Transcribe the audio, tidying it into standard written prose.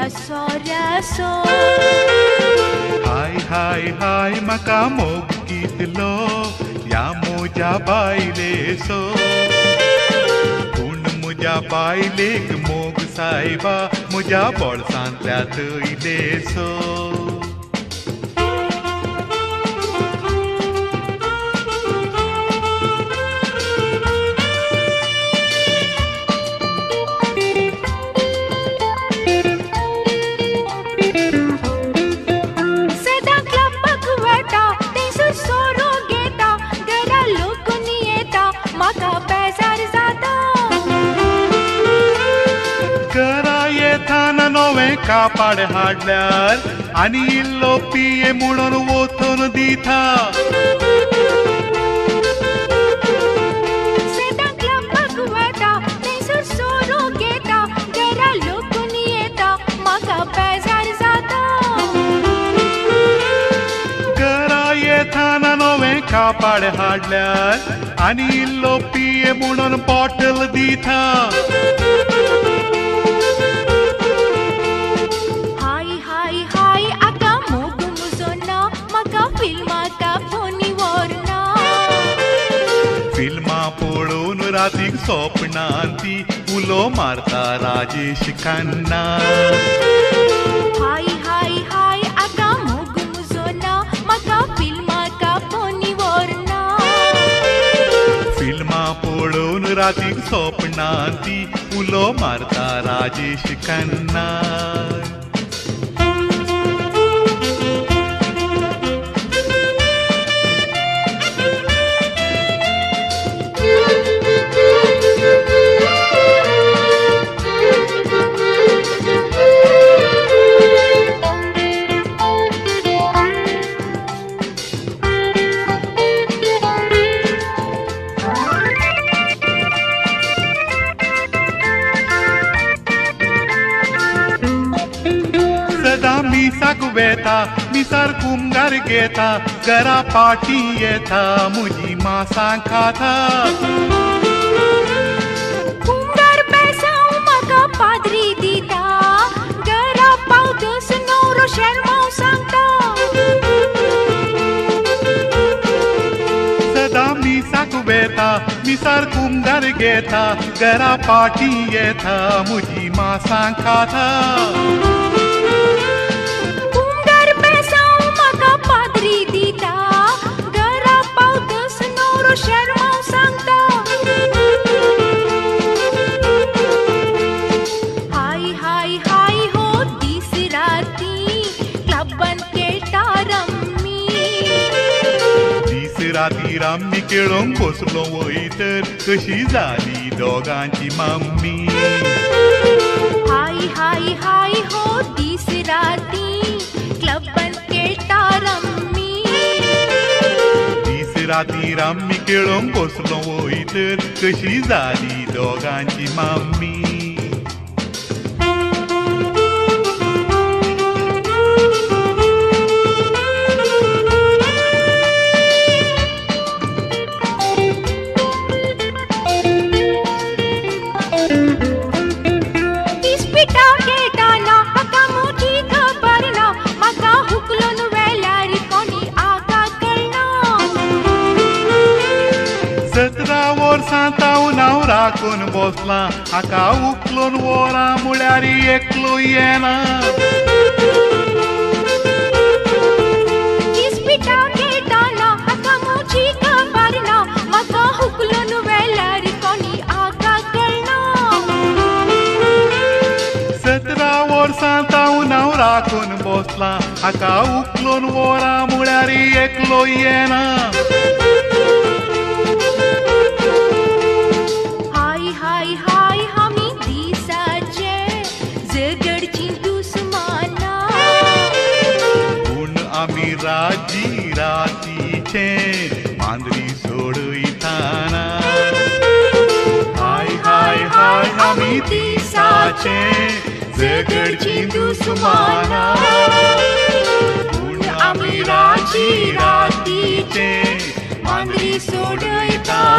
सोऱ्यासो हाय हाय हाय म्हाका मोग कितलो या म्हज्या बायलेचो पूण म्हज्या बायलेक मोग सायबा म्हज्या बोळसांतल्या तयलेचो कापाड हाडल्यार आनी इल्लो पिये म्हणून वचून दिता घरा येताना नवें कापाड हाडल्यार आनी इल्लो पिये म्हणून बॉटल दिता पळोवन रातीक स्वप्नांती उलो मारता राजेश खन्ना हाय हाय हाय आका मोग मुजो ना म्हाका फिल्माका फोनी व्हरना फिल्मा पळोवन रातीक स्वप्नांती उलो मारता राजेश खन्ना मिसार कुमगार घेता घरा पाटी येता मुजी मासां खाता कुमगार पैसांव म्हाका पाद्री दिता घरा पावतस नवरो शर्माव सांगता सदा मिसाक वेता मिसार कुमगार घेता घरा पाटी येता मुजी मासां खाता राती राम्मी खेळोंक बसलो वयतर कशी जाली दोगांची मम्मी हाय हाय हाय हो दीस राती क्लबान खेळटा रम्मी दीस राती राम्मी खेळोंक बसलो वयतर कशी जाली दोगांची मम्मी राखून बसला हाका उखलून वोरा म्हळ्यार एकलो येना इस्पिटा खेळटाना हाका मुजी खबर ना म्हाका हुकलून वेल्यार कोणी आका कळना 17 वर्सां तावन हांव राखून बसला हाका उखलून वोरा म्हळ्यार एकलो येना राजी रातीचे मांद्री सोडयताना हाय हाय हाय आमी दिसाचे झगडची दुस्माना पूण आमी राजी रातीचे मांद्री सोडयताना